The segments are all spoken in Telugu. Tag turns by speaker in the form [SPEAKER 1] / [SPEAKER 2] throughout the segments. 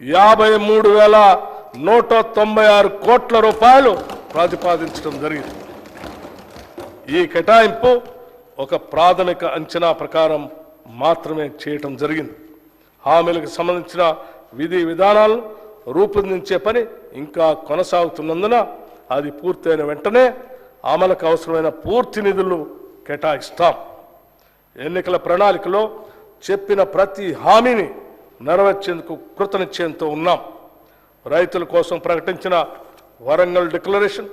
[SPEAKER 1] 53,196 కోట్ల రూపాయలు ప్రతిపాదించడం జరిగింది. ఈ కేటాయింపు ఒక ప్రాథమిక అంచనా ప్రకారం మాత్రమే చేయటం జరిగింది. హామీలకు సంబంధించిన విధి విధానాలను రూపొందించే పని ఇంకా కొనసాగుతున్నందున అది పూర్తయిన వెంటనే అమలుకు అవసరమైన పూర్తి నిధులు కేటాయిస్తాం. ఎన్నికల ప్రణాళికలో చెప్పిన ప్రతి హామీని నెరవేర్చేందుకు కృతనిశ్చయంతో ఉన్నాం. రైతుల కోసం ప్రకటించిన వరంగల్ డిక్లరేషన్,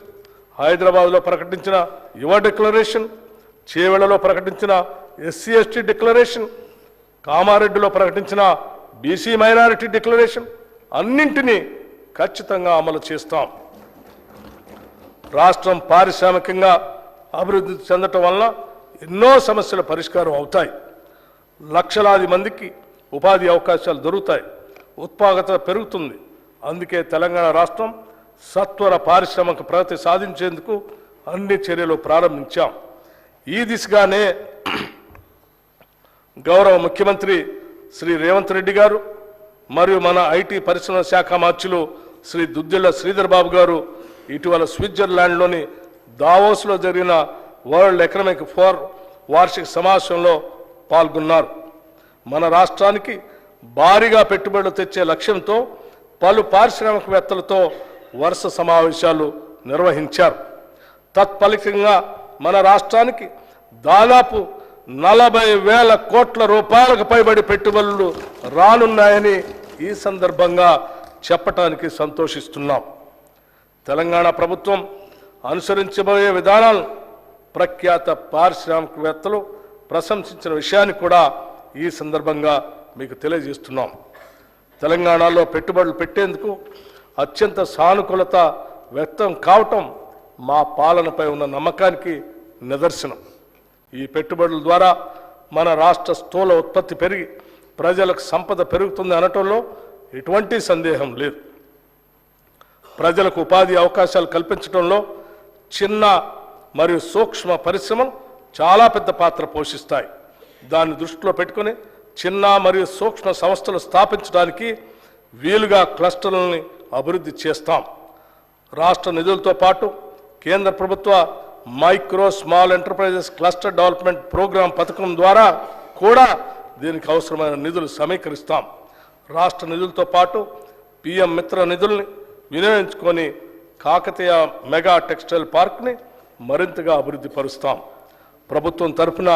[SPEAKER 1] హైదరాబాద్లో ప్రకటించిన యువ డిక్లరేషన్, చేవెళ్లలో ప్రకటించిన ఎస్సీ ఎస్టీ డిక్లరేషన్, కామారెడ్డిలో ప్రకటించిన బీసీ మైనారిటీ డిక్లరేషన్ అన్నింటినీ ఖచ్చితంగా అమలు చేస్తాం. రాష్ట్రం పారిశ్రామికంగా అభివృద్ధి చెందటం వలన ఎన్నో సమస్యల పరిష్కారం అవుతాయి. లక్షలాది మందికి ఉపాధి అవకాశాలు దొరుకుతాయి. ఉత్పాదకత పెరుగుతుంది. అందుకే తెలంగాణ రాష్ట్రం సత్వర పారిశ్రామిక ప్రగతి సాధించేందుకు అన్ని చర్యలు ప్రారంభించాం. ఈ దిశగానే గౌరవ ముఖ్యమంత్రి శ్రీ రేవంత్ రెడ్డి గారు మరియు మన ఐటీ పరిశ్రమల శాఖ మార్చులు శ్రీ దుద్దిళ్ల శ్రీధర్ బాబు గారు ఇటీవల స్విట్జర్లాండ్లోని దావోస్లో జరిగిన వరల్డ్ ఎకనామిక్ ఫోరం వార్షిక సమావేశంలో పాల్గొన్నారు. మన రాష్ట్రానికి భారీగా పెట్టుబడులు తెచ్చే లక్ష్యంతో పలు పారిశ్రామికవేత్తలతో వరుస సమావేశాలు నిర్వహించారు. తత్ఫలితంగా మన రాష్ట్రానికి దాదాపు 40,000 కోట్ల రూపాయలకు పైబడి పెట్టుబడులు రానున్నాయని ఈ సందర్భంగా చెప్పటానికి సంతోషిస్తున్నాం. తెలంగాణ ప్రభుత్వం అనుసరించబోయే విధానాలను ప్రఖ్యాత పారిశ్రామికవేత్తలు ప్రశంసించిన విషయాన్ని కూడా ఈ సందర్భంగా మీకు తెలియజేస్తున్నాం. తెలంగాణలో పెట్టుబడులు పెట్టేందుకు అత్యంత సానుకూలత వ్యక్తం కావటం మా పాలనపై ఉన్న నమ్మకానికి నిదర్శనం. ఈ పెట్టుబడుల ద్వారా మన రాష్ట్ర స్థూల ఉత్పత్తి పెరిగి ప్రజలకు సంపద పెరుగుతుంది అనటంలో ఎటువంటి సందేహం లేదు. ప్రజలకు ఉపాధి అవకాశాలు కల్పించడంలో చిన్న మరియు సూక్ష్మ పరిశ్రమలు చాలా పెద్ద పాత్ర పోషిస్తాయి. దాన్ని దృష్టిలో పెట్టుకుని చిన్న మరియు సూక్ష్మ సంస్థలు స్థాపించడానికి వీలుగా క్లస్టర్లని అభివృద్ధి చేస్తాం. రాష్ట్ర నిధులతో పాటు కేంద్ర ప్రభుత్వ micro small enterprises cluster development programme పథకం ద్వారా కూడా దీనికి అవసరమైన నిధులు సమీకరిస్తాం. రాష్ట్ర నిధులతో పాటు పిఎం మిత్ర నిధుల్ని వినియోగించుకొని కాకతీయ మెగా టెక్స్టైల్ పార్క్ని మరింతగా అభివృద్ధి పరుస్తాం. ప్రభుత్వం తరఫున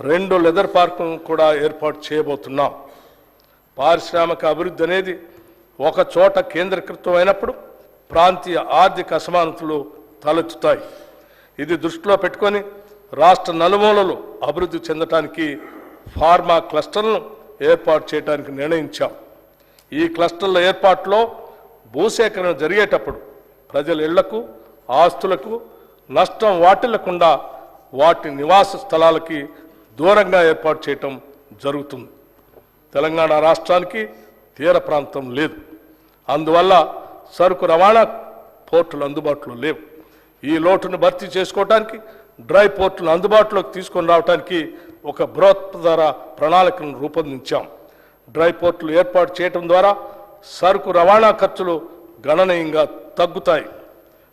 [SPEAKER 1] 2 లెదర్ పార్కులను కూడా ఏర్పాటు చేయబోతున్నాం. పారిశ్రామిక అభివృద్ధి అనేది ఒక చోట కేంద్రీకృతం అయినప్పుడు ప్రాంతీయ ఆర్థిక అసమానతలు తలెత్తుతాయి. ఇది దృష్టిలో పెట్టుకొని రాష్ట్ర నలుమూలలు అభివృద్ధి చెందడానికి ఫార్మా క్లస్టర్లను ఏర్పాటు చేయడానికి నిర్ణయించాం. ఈ క్లస్టర్ల ఏర్పాటులో భూసేకరణ జరిగేటప్పుడు ప్రజల ఇళ్లకు ఆస్తులకు నష్టం వాటిల్లకుండా వాటి నివాస స్థలాలకి దూరంగా ఏర్పాటు చేయటం జరుగుతుంది. తెలంగాణ రాష్ట్రానికి తీర ప్రాంతం లేదు. అందువల్ల సరుకు రవాణా పోర్టులు అందుబాటులో లేవు. ఈ లోటును భర్తీ చేసుకోవడానికి డ్రై పోర్టులను అందుబాటులోకి తీసుకొని రావడానికి ఒక బృహత్తర ప్రణాళికను రూపొందించాం. డ్రై పోర్టులు ఏర్పాటు చేయడం ద్వారా సరుకు రవాణా ఖర్చులు గణనీయంగా తగ్గుతాయి.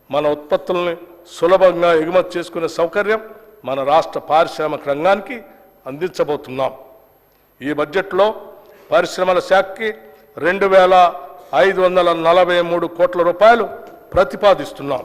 [SPEAKER 1] మన ఉత్పత్తులని సులభంగా ఎగుమతి చేసుకునే సౌకర్యం మన రాష్ట్ర పారిశ్రామిక రంగానికి అందించబోతున్నాం. ఈ బడ్జెట్లో పరిశ్రమల శాఖకి 2,543 కోట్ల రూపాయలు ప్రతిపాదిస్తున్నాం.